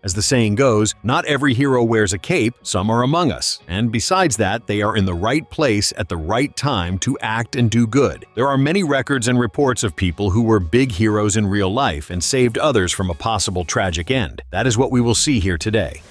As the saying goes, not every hero wears a cape, some are among us. And besides that, they are in the right place at the right time to act and do good. There are many records and reports of people who were big heroes in real life and saved others from a possible tragic end. That is what we will see here today.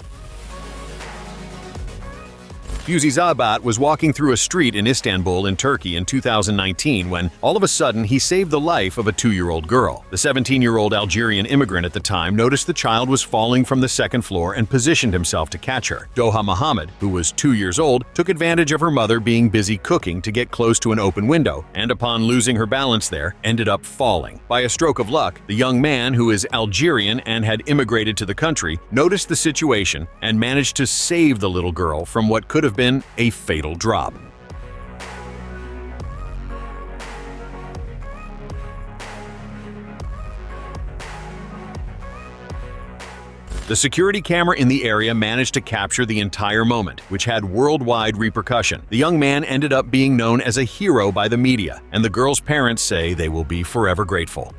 Fouzi Zabat was walking through a street in Istanbul in Turkey in 2019 when, all of a sudden, he saved the life of a 2-year-old girl. The 17-year-old Algerian immigrant at the time noticed the child was falling from the second floor and positioned himself to catch her. Doha Mohammed, who was 2 years old, took advantage of her mother being busy cooking to get close to an open window, and upon losing her balance there, ended up falling. By a stroke of luck, the young man, who is Algerian and had immigrated to the country, noticed the situation and managed to save the little girl from what could have been a fatal drop. The security camera in the area managed to capture the entire moment, which had worldwide repercussion. The young man ended up being known as a hero by the media, and the girl's parents say they will be forever grateful.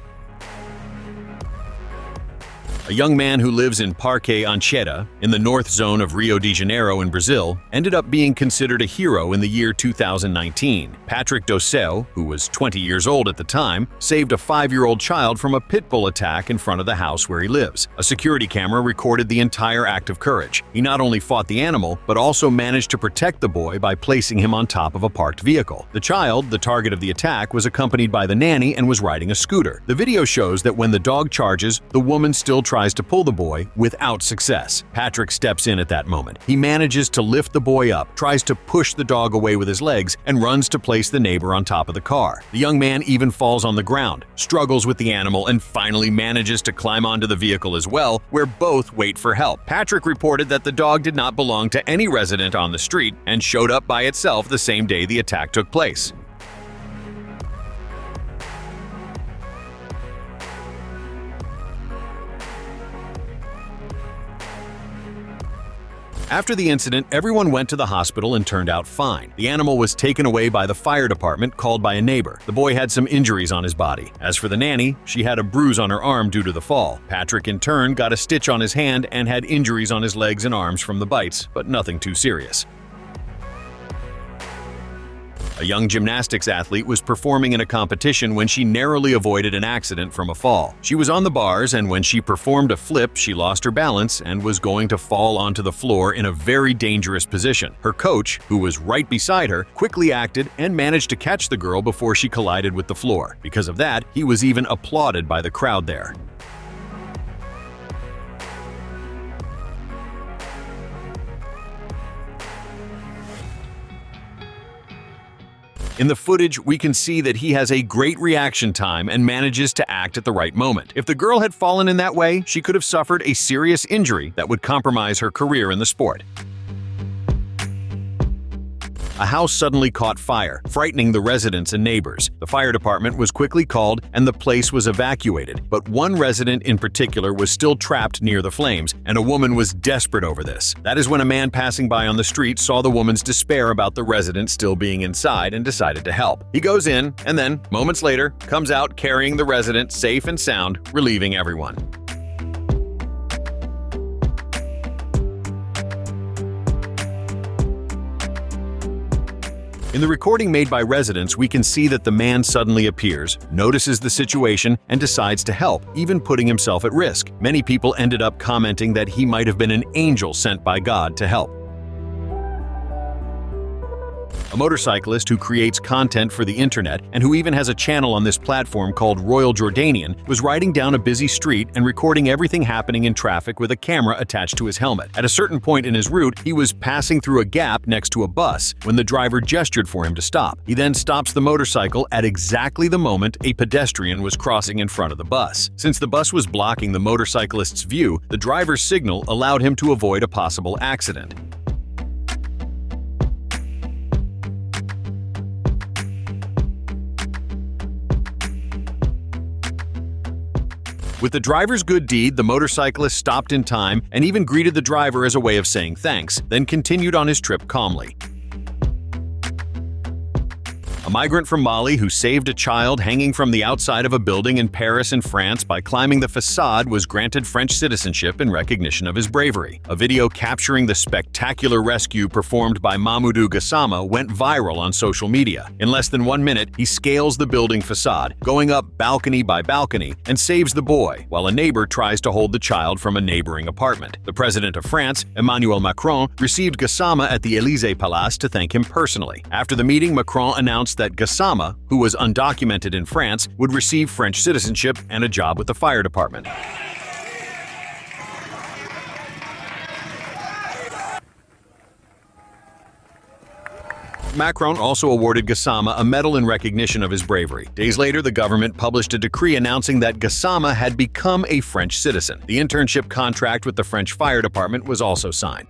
A young man who lives in Parque Anchieta, in the north zone of Rio de Janeiro in Brazil, ended up being considered a hero in the year 2019. Patrick Doel, who was 20 years old at the time, saved a 5-year-old child from a pit bull attack in front of the house where he lives. A security camera recorded the entire act of courage. He not only fought the animal, but also managed to protect the boy by placing him on top of a parked vehicle. The child, the target of the attack, was accompanied by the nanny and was riding a scooter. The video shows that when the dog charges, the woman still tries to pull the boy without success. Patrick steps in at that moment. He manages to lift the boy up, tries to push the dog away with his legs, and runs to place the neighbor on top of the car. The young man even falls on the ground, struggles with the animal, and finally manages to climb onto the vehicle as well, where both wait for help. Patrick reported that the dog did not belong to any resident on the street and showed up by itself the same day the attack took place. After the incident, everyone went to the hospital and turned out fine. The animal was taken away by the fire department, called by a neighbor. The boy had some injuries on his body. As for the nanny, she had a bruise on her arm due to the fall. Patrick, in turn, got a stitch on his hand and had injuries on his legs and arms from the bites, but nothing too serious. A young gymnastics athlete was performing in a competition when she narrowly avoided an accident from a fall. She was on the bars, and when she performed a flip, she lost her balance and was going to fall onto the floor in a very dangerous position. Her coach, who was right beside her, quickly acted and managed to catch the girl before she collided with the floor. Because of that, he was even applauded by the crowd there. In the footage, we can see that he has a great reaction time and manages to act at the right moment. If the girl had fallen in that way, she could have suffered a serious injury that would compromise her career in the sport. A house suddenly caught fire, frightening the residents and neighbors. The fire department was quickly called and the place was evacuated, but one resident in particular was still trapped near the flames, and a woman was desperate over this. That is when a man passing by on the street saw the woman's despair about the resident still being inside and decided to help. He goes in and then, moments later, comes out carrying the resident safe and sound, relieving everyone. In the recording made by residents, we can see that the man suddenly appears, notices the situation, and decides to help, even putting himself at risk. Many people ended up commenting that he might have been an angel sent by God to help. A motorcyclist who creates content for the internet and who even has a channel on this platform called Royal Jordanian was riding down a busy street and recording everything happening in traffic with a camera attached to his helmet. At a certain point in his route, he was passing through a gap next to a bus when the driver gestured for him to stop. He then stops the motorcycle at exactly the moment a pedestrian was crossing in front of the bus. Since the bus was blocking the motorcyclist's view, the driver's signal allowed him to avoid a possible accident. With the driver's good deed, the motorcyclist stopped in time and even greeted the driver as a way of saying thanks, then continued on his trip calmly. A migrant from Mali who saved a child hanging from the outside of a building in Paris and France by climbing the facade was granted French citizenship in recognition of his bravery. A video capturing the spectacular rescue performed by Mamadou Gassama went viral on social media. In less than 1 minute, he scales the building facade, going up balcony by balcony, and saves the boy, while a neighbor tries to hold the child from a neighboring apartment. The president of France, Emmanuel Macron, received Gassama at the Élysée Palace to thank him personally. After the meeting, Macron announced that Gassama, who was undocumented in France, would receive French citizenship and a job with the fire department. Macron also awarded Gassama a medal in recognition of his bravery. Days later, the government published a decree announcing that Gassama had become a French citizen. The internship contract with the French fire department was also signed.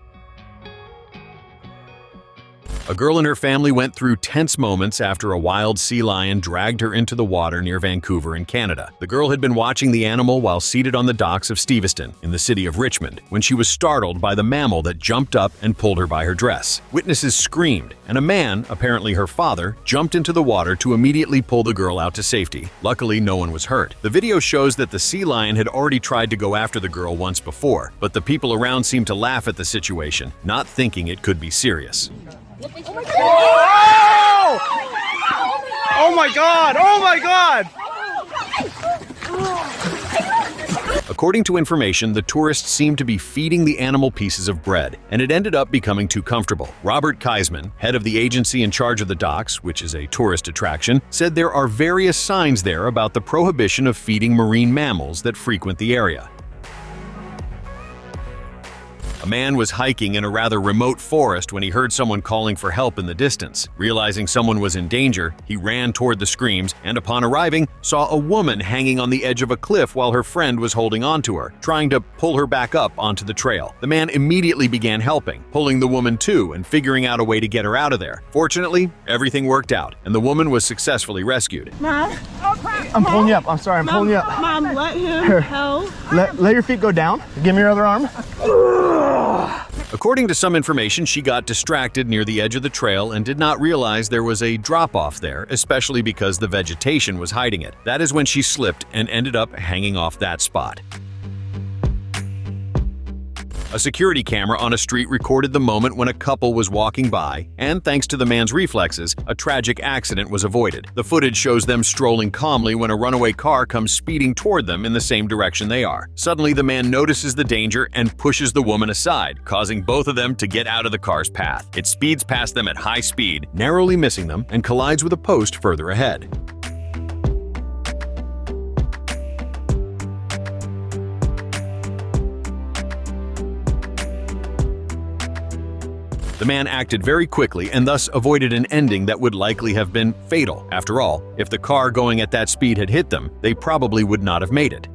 A girl and her family went through tense moments after a wild sea lion dragged her into the water near Vancouver in Canada. The girl had been watching the animal while seated on the docks of Steveston, in the city of Richmond, when she was startled by the mammal that jumped up and pulled her by her dress. Witnesses screamed, and a man, apparently her father, jumped into the water to immediately pull the girl out to safety. Luckily, no one was hurt. The video shows that the sea lion had already tried to go after the girl once before, but the people around seemed to laugh at the situation, not thinking it could be serious. Oh! Oh my God! Oh my God! According to information, the tourists seemed to be feeding the animal pieces of bread, and it ended up becoming too comfortable. Robert Kaisman, head of the agency in charge of the docks, which is a tourist attraction, said there are various signs there about the prohibition of feeding marine mammals that frequent the area. A man was hiking in a rather remote forest when he heard someone calling for help in the distance. Realizing someone was in danger, he ran toward the screams and, upon arriving, saw a woman hanging on the edge of a cliff while her friend was holding onto her, trying to pull her back up onto the trail. The man immediately began helping, pulling the woman too and figuring out a way to get her out of there. Fortunately, everything worked out, and the woman was successfully rescued. Mom, I'm pulling you up. I'm sorry, I'm pulling you up. Mom, let him help. Let your feet go down. Give me your other arm. According to some information, she got distracted near the edge of the trail and did not realize there was a drop-off there, especially because the vegetation was hiding it. That is when she slipped and ended up hanging off that spot. A security camera on a street recorded the moment when a couple was walking by, and thanks to the man's reflexes, a tragic accident was avoided. The footage shows them strolling calmly when a runaway car comes speeding toward them in the same direction they are. Suddenly, the man notices the danger and pushes the woman aside, causing both of them to get out of the car's path. It speeds past them at high speed, narrowly missing them, and collides with a post further ahead. The man acted very quickly and thus avoided an ending that would likely have been fatal. After all, if the car going at that speed had hit them, they probably would not have made it.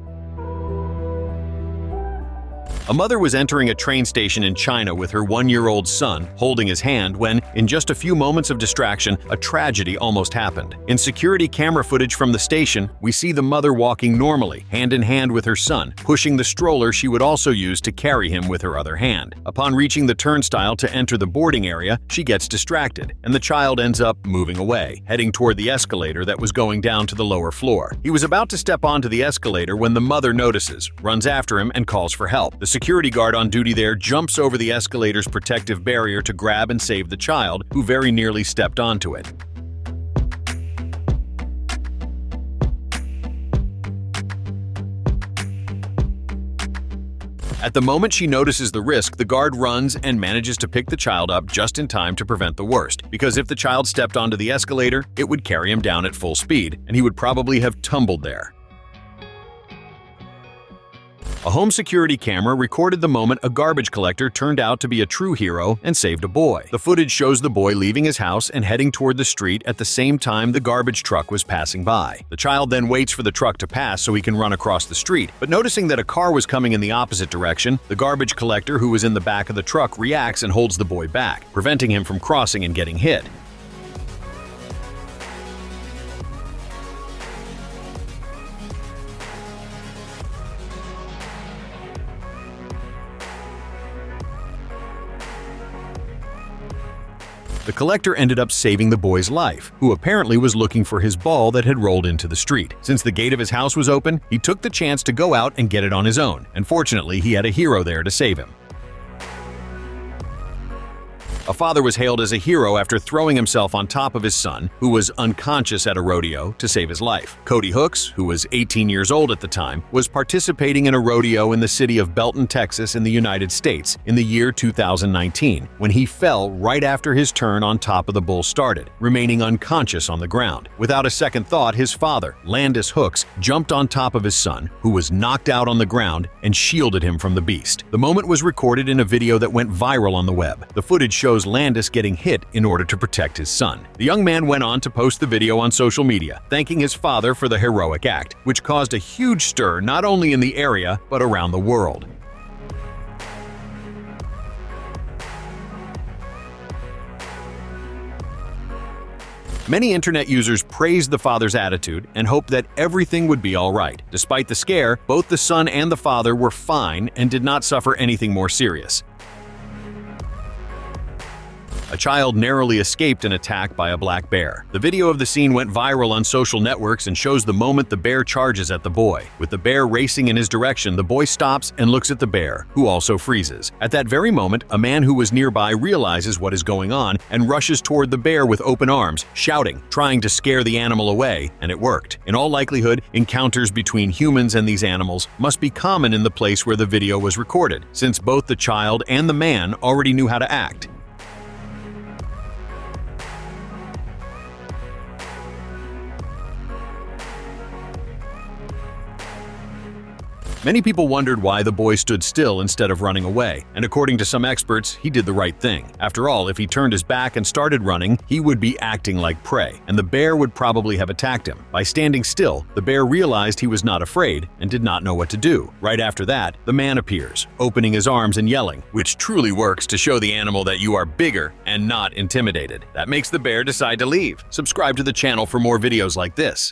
A mother was entering a train station in China with her 1-year-old son, holding his hand, when, in just a few moments of distraction, a tragedy almost happened. In security camera footage from the station, we see the mother walking normally, hand in hand with her son, pushing the stroller she would also use to carry him with her other hand. Upon reaching the turnstile to enter the boarding area, she gets distracted, and the child ends up moving away, heading toward the escalator that was going down to the lower floor. He was about to step onto the escalator when the mother notices, runs after him, and calls for help. The security guard on duty there jumps over the escalator's protective barrier to grab and save the child, who very nearly stepped onto it. At the moment she notices the risk, the guard runs and manages to pick the child up just in time to prevent the worst, because if the child stepped onto the escalator, it would carry him down at full speed, and he would probably have tumbled there. A home security camera recorded the moment a garbage collector turned out to be a true hero and saved a boy. The footage shows the boy leaving his house and heading toward the street at the same time the garbage truck was passing by. The child then waits for the truck to pass so he can run across the street, but noticing that a car was coming in the opposite direction, the garbage collector who was in the back of the truck reacts and holds the boy back, preventing him from crossing and getting hit. The The collector ended up saving the boy's life, who apparently was looking for his ball that had rolled into the street. Since the gate of his house was open, he took the chance to go out and get it on his own, and fortunately he had a hero there to save him. A father was hailed as a hero after throwing himself on top of his son, who was unconscious at a rodeo, to save his life. Cody Hooks, who was 18 years old at the time, was participating in a rodeo in the city of Belton, Texas in the United States in the year 2019, when he fell right after his turn on top of the bull started, remaining unconscious on the ground. Without a second thought, his father, Landis Hooks, jumped on top of his son, who was knocked out on the ground, and shielded him from the beast. The moment was recorded in a video that went viral on the web. The footage shows Landis getting hit in order to protect his son. The young man went on to post the video on social media, thanking his father for the heroic act, which caused a huge stir not only in the area but around the world. Many internet users praised the father's attitude and hoped that everything would be all right. Despite the scare, both the son and the father were fine and did not suffer anything more serious. A child narrowly escaped an attack by a black bear. The video of the scene went viral on social networks and shows the moment the bear charges at the boy. With the bear racing in his direction, the boy stops and looks at the bear, who also freezes. At that very moment, a man who was nearby realizes what is going on and rushes toward the bear with open arms, shouting, trying to scare the animal away, and it worked. In all likelihood, encounters between humans and these animals must be common in the place where the video was recorded, since both the child and the man already knew how to act. Many people wondered why the boy stood still instead of running away, and according to some experts, he did the right thing. After all, if he turned his back and started running, he would be acting like prey, and the bear would probably have attacked him. By standing still, the bear realized he was not afraid and did not know what to do. Right after that, the man appears, opening his arms and yelling, which truly works to show the animal that you are bigger and not intimidated. That makes the bear decide to leave. Subscribe to the channel for more videos like this.